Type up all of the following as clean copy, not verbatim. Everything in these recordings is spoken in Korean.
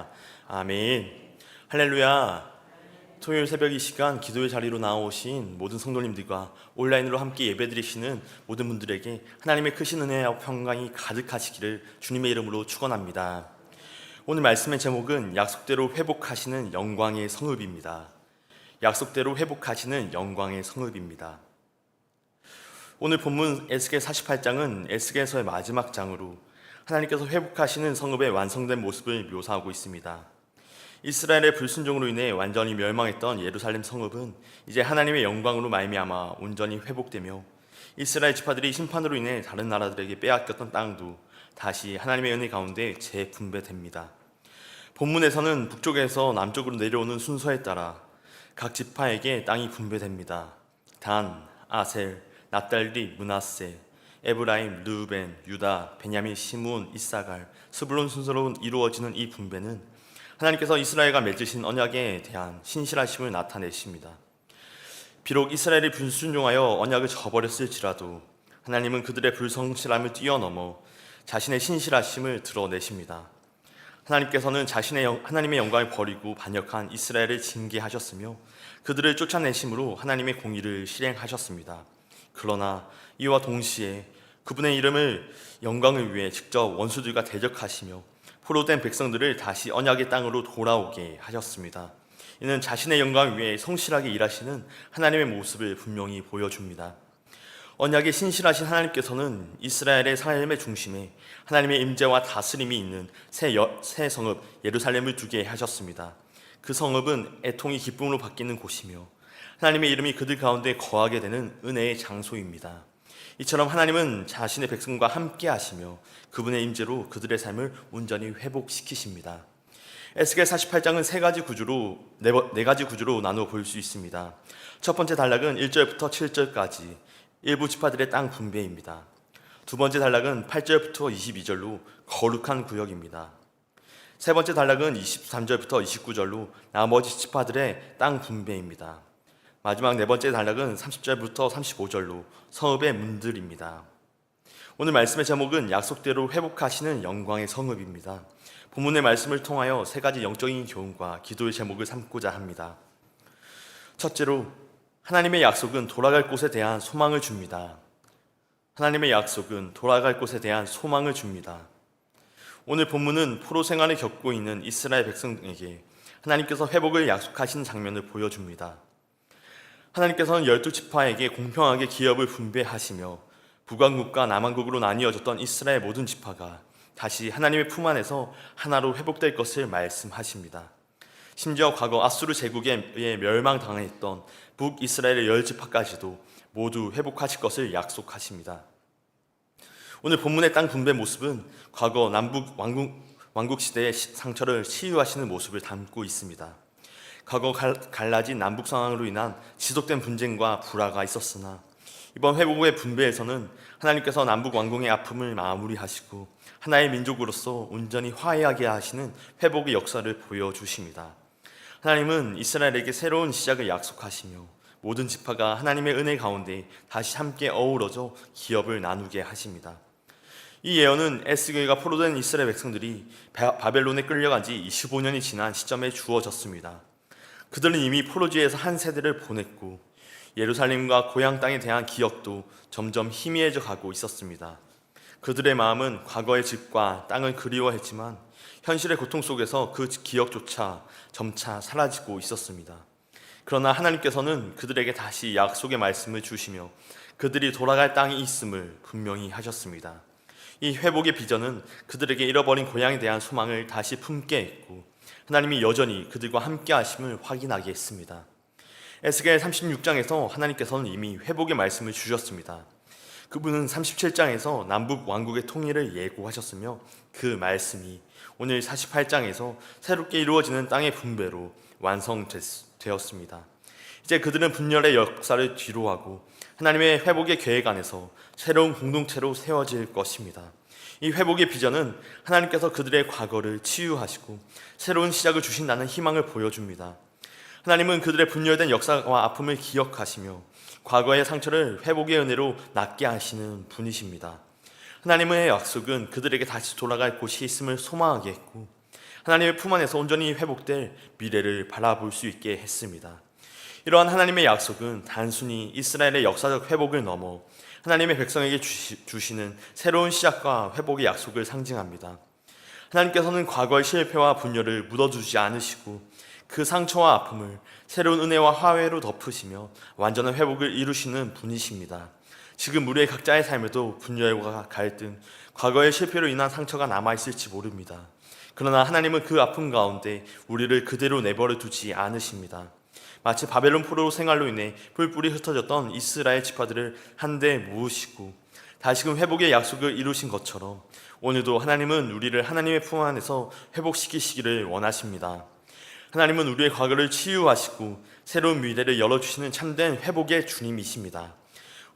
것입니다. 아멘. 할렐루야. 토요일 새벽 이 시간 기도의 자리로 나오신 모든 성도님들과 온라인으로 함께 예배드리시는 모든 분들에게 하나님의 크신 은혜와 평강이 가득하시기를 주님의 이름으로 축원합니다. 오늘 말씀의 제목은 약속대로 회복하시는 영광의 성읍입니다. 약속대로 회복하시는 영광의 성읍입니다. 오늘 본문 에스겔 48장은 에스겔서의 마지막 장으로 하나님께서 회복하시는 성읍의 완성된 모습을 묘사하고 있습니다. 이스라엘의 불순종으로 인해 완전히 멸망했던 예루살렘 성읍은 이제 하나님의 영광으로 말미암아 온전히 회복되며 이스라엘 지파들이 심판으로 인해 다른 나라들에게 빼앗겼던 땅도 다시 하나님의 은혜 가운데 재분배됩니다. 본문에서는 북쪽에서 남쪽으로 내려오는 순서에 따라 각 지파에게 땅이 분배됩니다. 단, 아셀, 납달리, 므낫세, 에브라임, 르우벤, 유다, 베냐민, 시므온, 이사갈, 스불론 순서로 이루어지는 이 분배는 하나님께서 이스라엘과 맺으신 언약에 대한 신실하심을 나타내십니다. 비록 이스라엘이 불순종하여 언약을 저버렸을지라도 하나님은 그들의 불성실함을 뛰어넘어 자신의 신실하심을 드러내십니다. 하나님께서는 하나님의 영광을 버리고 반역한 이스라엘을 징계하셨으며 그들을 쫓아내심으로 하나님의 공의를 실행하셨습니다. 그러나 이와 동시에 그분의 이름을 영광을 위해 직접 원수들과 대적하시며 포로된 백성들을 다시 언약의 땅으로 돌아오게 하셨습니다. 이는 자신의 영광을 위해 성실하게 일하시는 하나님의 모습을 분명히 보여줍니다. 언약에 신실하신 하나님께서는 이스라엘의 삶의 중심에 하나님의 임재와 다스림이 있는 새 성읍 예루살렘을 두게 하셨습니다. 그 성읍은 애통이 기쁨으로 바뀌는 곳이며 하나님의 이름이 그들 가운데 거하게 되는 은혜의 장소입니다. 이처럼 하나님은 자신의 백성과 함께 하시며 그분의 임재로 그들의 삶을 온전히 회복시키십니다. 에스겔 48장은 네 가지 구조로 나누어 볼 수 있습니다. 첫 번째 단락은 1절부터 7절까지 일부 지파들의 땅 분배입니다. 두 번째 단락은 8절부터 22절로 거룩한 구역입니다. 세 번째 단락은 23절부터 29절로 나머지 지파들의 땅 분배입니다. 마지막 네 번째 단락은 30절부터 35절로 성읍의 문들입니다. 오늘 말씀의 제목은 약속대로 회복하시는 영광의 성읍입니다. 본문의 말씀을 통하여 세 가지 영적인 교훈과 기도의 제목을 삼고자 합니다. 첫째로, 하나님의 약속은 돌아갈 곳에 대한 소망을 줍니다. 하나님의 약속은 돌아갈 곳에 대한 소망을 줍니다. 오늘 본문은 포로 생활을 겪고 있는 이스라엘 백성에게 하나님께서 회복을 약속하신 장면을 보여줍니다. 하나님께서는 12지파에게 공평하게 기업을 분배하시며 북왕국과 남왕국으로 나뉘어졌던 이스라엘 모든 지파가 다시 하나님의 품 안에서 하나로 회복될 것을 말씀하십니다. 심지어 과거 아수르 제국에 의해 멸망당했던 북이스라엘의 10지파까지도 모두 회복하실 것을 약속하십니다. 오늘 본문의 땅 분배 모습은 과거 남북 왕국 시대의 상처를 치유하시는 모습을 담고 있습니다. 과거 갈라진 남북 상황으로 인한 지속된 분쟁과 불화가 있었으나 이번 회복의 분배에서는 하나님께서 남북 왕궁의 아픔을 마무리하시고 하나의 민족으로서 온전히 화해하게 하시는 회복의 역사를 보여주십니다. 하나님은 이스라엘에게 새로운 시작을 약속하시며 모든 지파가 하나님의 은혜 가운데 다시 함께 어우러져 기업을 나누게 하십니다. 이 예언은 에스겔과 포로된 이스라엘 백성들이 바벨론에 끌려간 지 25년이 지난 시점에 주어졌습니다. 그들은 이미 포로지에서 한 세대를 보냈고 예루살렘과 고향 땅에 대한 기억도 점점 희미해져 가고 있었습니다. 그들의 마음은 과거의 집과 땅을 그리워했지만 현실의 고통 속에서 그 기억조차 점차 사라지고 있었습니다. 그러나 하나님께서는 그들에게 다시 약속의 말씀을 주시며 그들이 돌아갈 땅이 있음을 분명히 하셨습니다. 이 회복의 비전은 그들에게 잃어버린 고향에 대한 소망을 다시 품게 했고 하나님이 여전히 그들과 함께 하심을 확인하게 했습니다. 에스겔 36장에서 하나님께서는 이미 회복의 말씀을 주셨습니다. 그분은 37장에서 남북 왕국의 통일을 예고하셨으며 그 말씀이 오늘 48장에서 새롭게 이루어지는 땅의 분배로 완성되었습니다. 이제 그들은 분열의 역사를 뒤로하고 하나님의 회복의 계획 안에서 새로운 공동체로 세워질 것입니다. 이 회복의 비전은 하나님께서 그들의 과거를 치유하시고 새로운 시작을 주신다는 희망을 보여줍니다. 하나님은 그들의 분열된 역사와 아픔을 기억하시며 과거의 상처를 회복의 은혜로 낫게 하시는 분이십니다. 하나님의 약속은 그들에게 다시 돌아갈 곳이 있음을 소망하게 했고 하나님의 품 안에서 온전히 회복될 미래를 바라볼 수 있게 했습니다. 이러한 하나님의 약속은 단순히 이스라엘의 역사적 회복을 넘어 하나님의 백성에게 주시는 새로운 시작과 회복의 약속을 상징합니다. 하나님께서는 과거의 실패와 분열을 묻어두지 않으시고 그 상처와 아픔을 새로운 은혜와 화해로 덮으시며 완전한 회복을 이루시는 분이십니다. 지금 우리의 각자의 삶에도 분열과 갈등, 과거의 실패로 인한 상처가 남아있을지 모릅니다. 그러나 하나님은 그 아픔 가운데 우리를 그대로 내버려 두지 않으십니다. 마치 바벨론 포로 생활로 인해 뿔뿔이 흩어졌던 이스라엘 지파들을 한데 모으시고 다시금 회복의 약속을 이루신 것처럼 오늘도 하나님은 우리를 하나님의 품 안에서 회복시키시기를 원하십니다. 하나님은 우리의 과거를 치유하시고 새로운 미래를 열어주시는 참된 회복의 주님이십니다.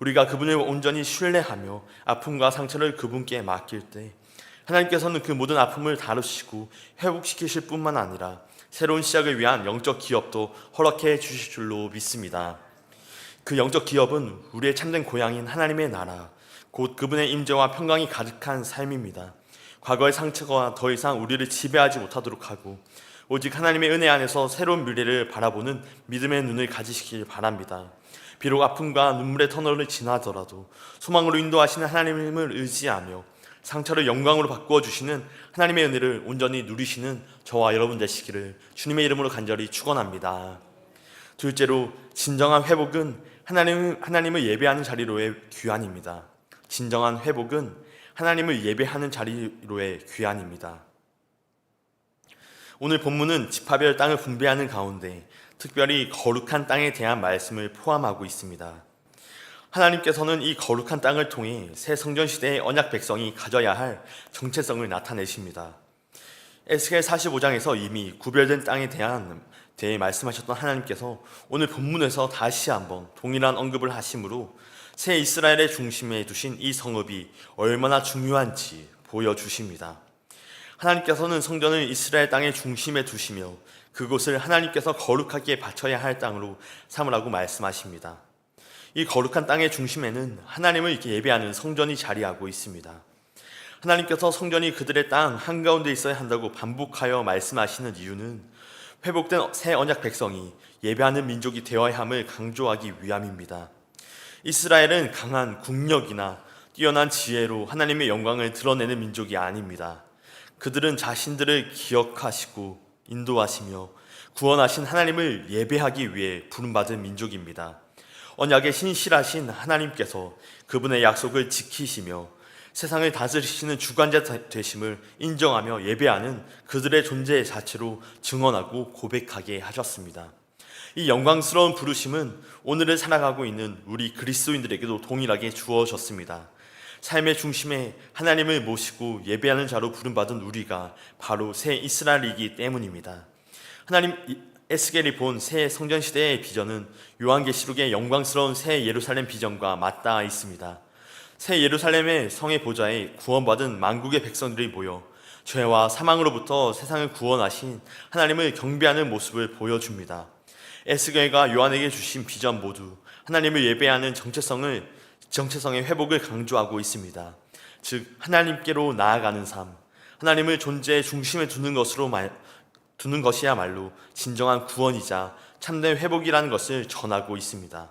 우리가 그분을 온전히 신뢰하며 아픔과 상처를 그분께 맡길 때 하나님께서는 그 모든 아픔을 다루시고 회복시키실 뿐만 아니라 새로운 시작을 위한 영적 기업도 허락해 주실 줄로 믿습니다. 그 영적 기업은 우리의 참된 고향인 하나님의 나라, 곧 그분의 임재와 평강이 가득한 삶입니다. 과거의 상처가 더 이상 우리를 지배하지 못하도록 하고 오직 하나님의 은혜 안에서 새로운 미래를 바라보는 믿음의 눈을 가지시길 바랍니다. 비록 아픔과 눈물의 터널을 지나더라도 소망으로 인도하시는 하나님을 의지하며 상처를 영광으로 바꾸어 주시는 하나님의 은혜를 온전히 누리시는 저와 여러분 되시기를 주님의 이름으로 간절히 축원합니다. 둘째로, 진정한 회복은 하나님을 예배하는 자리로의 귀환입니다. 진정한 회복은 하나님을 예배하는 자리로의 귀환입니다. 오늘 본문은 지파별 땅을 분배하는 가운데 특별히 거룩한 땅에 대한 말씀을 포함하고 있습니다. 하나님께서는 이 거룩한 땅을 통해 새 성전 시대의 언약 백성이 가져야 할 정체성을 나타내십니다. 에스겔 45장에서 이미 구별된 땅에 대해 말씀하셨던 하나님께서 오늘 본문에서 다시 한번 동일한 언급을 하심으로 새 이스라엘의 중심에 두신 이 성읍이 얼마나 중요한지 보여주십니다. 하나님께서는 성전을 이스라엘 땅의 중심에 두시며 그곳을 하나님께서 거룩하게 바쳐야 할 땅으로 삼으라고 말씀하십니다. 이 거룩한 땅의 중심에는 하나님을 예배하는 성전이 자리하고 있습니다. 하나님께서 성전이 그들의 땅 한가운데 있어야 한다고 반복하여 말씀하시는 이유는 회복된 새 언약 백성이 예배하는 민족이 되어야 함을 강조하기 위함입니다. 이스라엘은 강한 국력이나 뛰어난 지혜로 하나님의 영광을 드러내는 민족이 아닙니다. 그들은 자신들을 기억하시고 인도하시며 구원하신 하나님을 예배하기 위해 부름받은 민족입니다. 언약에 신실하신 하나님께서 그분의 약속을 지키시며 세상을 다스리시는 주관자 되심을 인정하며 예배하는 그들의 존재 자체로 증언하고 고백하게 하셨습니다. 이 영광스러운 부르심은 오늘을 살아가고 있는 우리 그리스도인들에게도 동일하게 주어졌습니다. 삶의 중심에 하나님을 모시고 예배하는 자로 부름받은 우리가 바로 새 이스라엘이기 때문입니다. 에스겔이 본 새 성전 시대의 비전은 요한계시록의 영광스러운 새 예루살렘 비전과 맞닿아 있습니다. 새 예루살렘의 성의 보좌에 구원받은 만국의 백성들이 모여 죄와 사망으로부터 세상을 구원하신 하나님을 경배하는 모습을 보여줍니다. 에스겔과 요한에게 주신 비전 모두 하나님을 예배하는 정체성의 회복을 강조하고 있습니다. 즉 하나님께로 나아가는 삶, 하나님을 존재의 중심에 두는 것이야말로 진정한 구원이자 참된 회복이라는 것을 전하고 있습니다.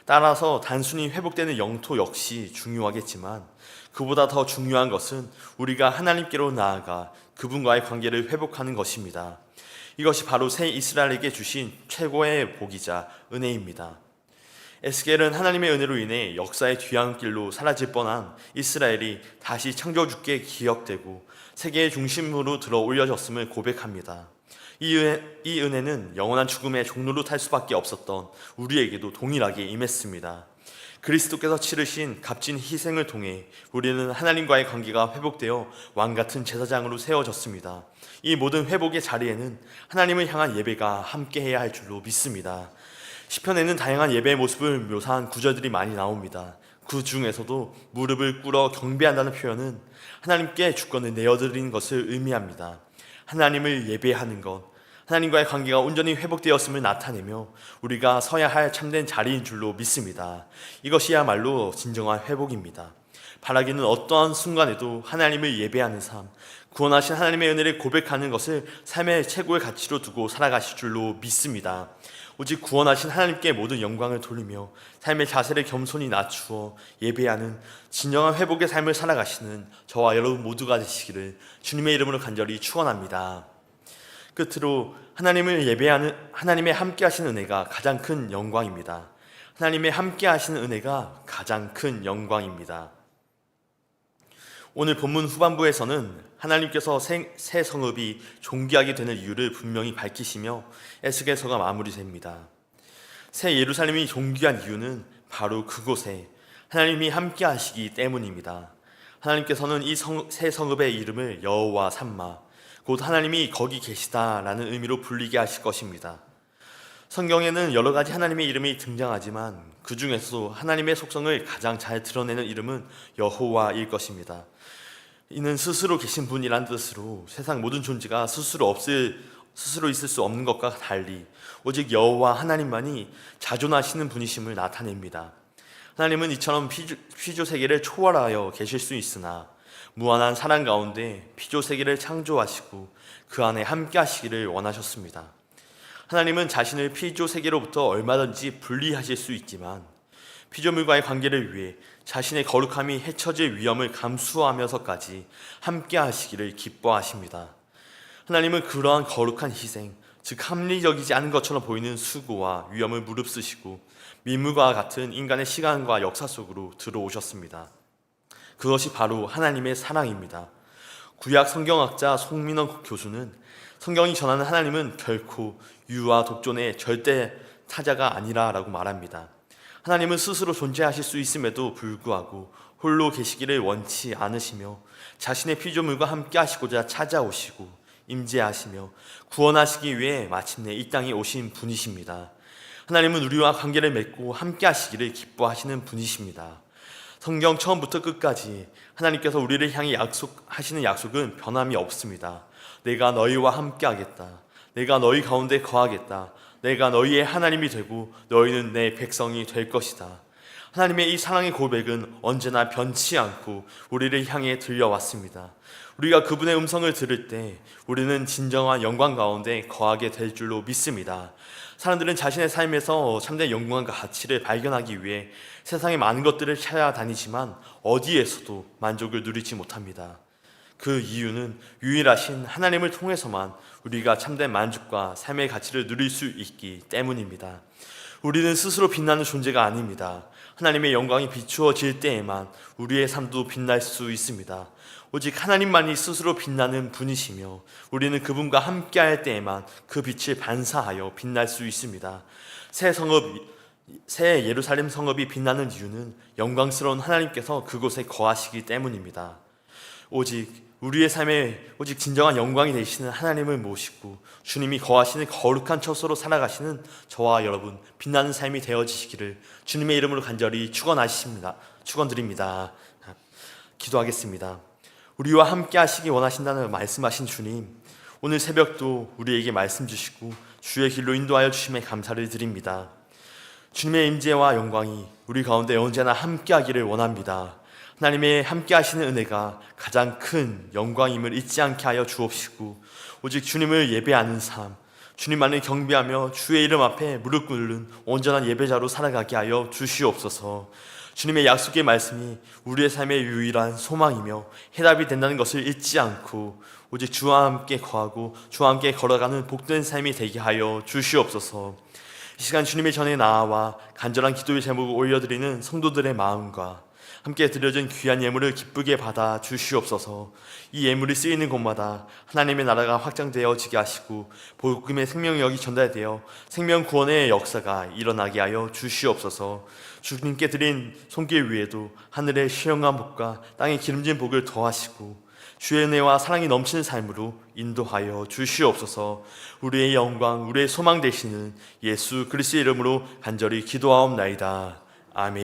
따라서 단순히 회복되는 영토 역시 중요하겠지만 그보다 더 중요한 것은 우리가 하나님께로 나아가 그분과의 관계를 회복하는 것입니다. 이것이 바로 새 이스라엘에게 주신 최고의 복이자 은혜입니다. 에스겔은 하나님의 은혜로 인해 역사의 뒤안길로 사라질 뻔한 이스라엘이 다시 창조주께 기억되고 세계의 중심으로 들어 올려졌음을 고백합니다. 이 은혜는 영원한 죽음의 종로로 탈 수밖에 없었던 우리에게도 동일하게 임했습니다. 그리스도께서 치르신 값진 희생을 통해 우리는 하나님과의 관계가 회복되어 왕같은 제사장으로 세워졌습니다. 이 모든 회복의 자리에는 하나님을 향한 예배가 함께해야 할 줄로 믿습니다. 시편에는 다양한 예배의 모습을 묘사한 구절들이 많이 나옵니다. 그 중에서도 무릎을 꿇어 경배한다는 표현은 하나님께 주권을 내어드리는 것을 의미합니다. 하나님을 예배하는 것, 하나님과의 관계가 온전히 회복되었음을 나타내며 우리가 서야 할 참된 자리인 줄로 믿습니다. 이것이야말로 진정한 회복입니다. 바라기는 어떠한 순간에도 하나님을 예배하는 삶, 구원하신 하나님의 은혜를 고백하는 것을 삶의 최고의 가치로 두고 살아가실 줄로 믿습니다. 오직 구원하신 하나님께 모든 영광을 돌리며 삶의 자세를 겸손히 낮추어 예배하는 진정한 회복의 삶을 살아가시는 저와 여러분 모두가 되시기를 주님의 이름으로 간절히 축원합니다. 끝으로 하나님을 예배하는 하나님의 함께 하시는 은혜가 가장 큰 영광입니다. 하나님의 함께 하시는 은혜가 가장 큰 영광입니다. 오늘 본문 후반부에서는 하나님께서 새 성읍이 존귀하게 되는 이유를 분명히 밝히시며 에스겔서가 마무리됩니다. 새 예루살렘이 존귀한 이유는 바로 그곳에 하나님이 함께 하시기 때문입니다. 하나님께서는 이 새 성읍의 이름을 여호와 삼마, 곧 하나님이 거기 계시다라는 의미로 불리게 하실 것입니다. 성경에는 여러 가지 하나님의 이름이 등장하지만 그 중에서도 하나님의 속성을 가장 잘 드러내는 이름은 여호와일 것입니다. 이는 스스로 계신 분이란 뜻으로 세상 모든 존재가 스스로 있을 수 없는 것과 달리 오직 여호와 하나님만이 자존하시는 분이심을 나타냅니다. 하나님은 이처럼 피조 세계를 초월하여 계실 수 있으나 무한한 사랑 가운데 피조 세계를 창조하시고 그 안에 함께 하시기를 원하셨습니다. 하나님은 자신을 피조 세계로부터 얼마든지 분리하실 수 있지만 피조물과의 관계를 위해 자신의 거룩함이 해쳐질 위험을 감수하면서까지 함께 하시기를 기뻐하십니다. 하나님은 그러한 거룩한 희생, 즉 합리적이지 않은 것처럼 보이는 수고와 위험을 무릅쓰시고 민물과 같은 인간의 시간과 역사 속으로 들어오셨습니다. 그것이 바로 하나님의 사랑입니다. 구약 성경학자 송민원 교수는 성경이 전하는 하나님은 결코 유아 독존의 절대 타자가 아니라라고 말합니다. 하나님은 스스로 존재하실 수 있음에도 불구하고 홀로 계시기를 원치 않으시며 자신의 피조물과 함께 하시고자 찾아오시고 임재하시며 구원하시기 위해 마침내 이 땅에 오신 분이십니다. 하나님은 우리와 관계를 맺고 함께 하시기를 기뻐하시는 분이십니다. 성경 처음부터 끝까지 하나님께서 우리를 향해 하시는 약속은 변함이 없습니다. 내가 너희와 함께 하겠다. 내가 너희 가운데 거하겠다. 내가 너희의 하나님이 되고 너희는 내 백성이 될 것이다. 하나님의 이 사랑의 고백은 언제나 변치 않고 우리를 향해 들려왔습니다. 우리가 그분의 음성을 들을 때 우리는 진정한 영광 가운데 거하게 될 줄로 믿습니다. 사람들은 자신의 삶에서 참된 영광과 가치를 발견하기 위해 세상의 많은 것들을 찾아다니지만 어디에서도 만족을 누리지 못합니다. 그 이유는 유일하신 하나님을 통해서만 우리가 참된 만족과 삶의 가치를 누릴 수 있기 때문입니다. 우리는 스스로 빛나는 존재가 아닙니다. 하나님의 영광이 비추어질 때에만 우리의 삶도 빛날 수 있습니다. 오직 하나님만이 스스로 빛나는 분이시며 우리는 그분과 함께할 때에만 그 빛을 반사하여 빛날 수 있습니다. 새 예루살렘 성읍이 빛나는 이유는 영광스러운 하나님께서 그곳에 거하시기 때문입니다. 오직 우리의 삶에 오직 진정한 영광이 되시는 하나님을 모시고 주님이 거하시는 거룩한 처소로 살아가시는 저와 여러분 빛나는 삶이 되어지시기를 주님의 이름으로 간절히 축원드립니다. 기도하겠습니다. 우리와 함께 하시기 원하신다는 말씀하신 주님, 오늘 새벽도 우리에게 말씀 주시고 주의 길로 인도하여 주심에 감사를 드립니다. 주님의 임재와 영광이 우리 가운데 언제나 함께 하기를 원합니다. 하나님의 함께 하시는 은혜가 가장 큰 영광임을 잊지 않게 하여 주옵시고 오직 주님을 예배하는 삶, 주님만을 경배하며 주의 이름 앞에 무릎 꿇는 온전한 예배자로 살아가게 하여 주시옵소서. 주님의 약속의 말씀이 우리의 삶의 유일한 소망이며 해답이 된다는 것을 잊지 않고 오직 주와 함께 거하고 주와 함께 걸어가는 복된 삶이 되게 하여 주시옵소서. 이 시간 주님의 전에 나아와 간절한 기도의 제목을 올려드리는 성도들의 마음과 함께 드려진 귀한 예물을 기쁘게 받아 주시옵소서. 이 예물이 쓰이는 곳마다 하나님의 나라가 확장되어지게 하시고 복음의 생명력이 전달되어 생명 구원의 역사가 일어나게 하여 주시옵소서. 주님께 드린 손길 위에도 하늘의 신령한 복과 땅의 기름진 복을 더하시고 주의 은혜와 사랑이 넘치는 삶으로 인도하여 주시옵소서. 우리의 영광, 우리의 소망 되시는 예수 그리스도의 이름으로 간절히 기도하옵나이다. 아멘.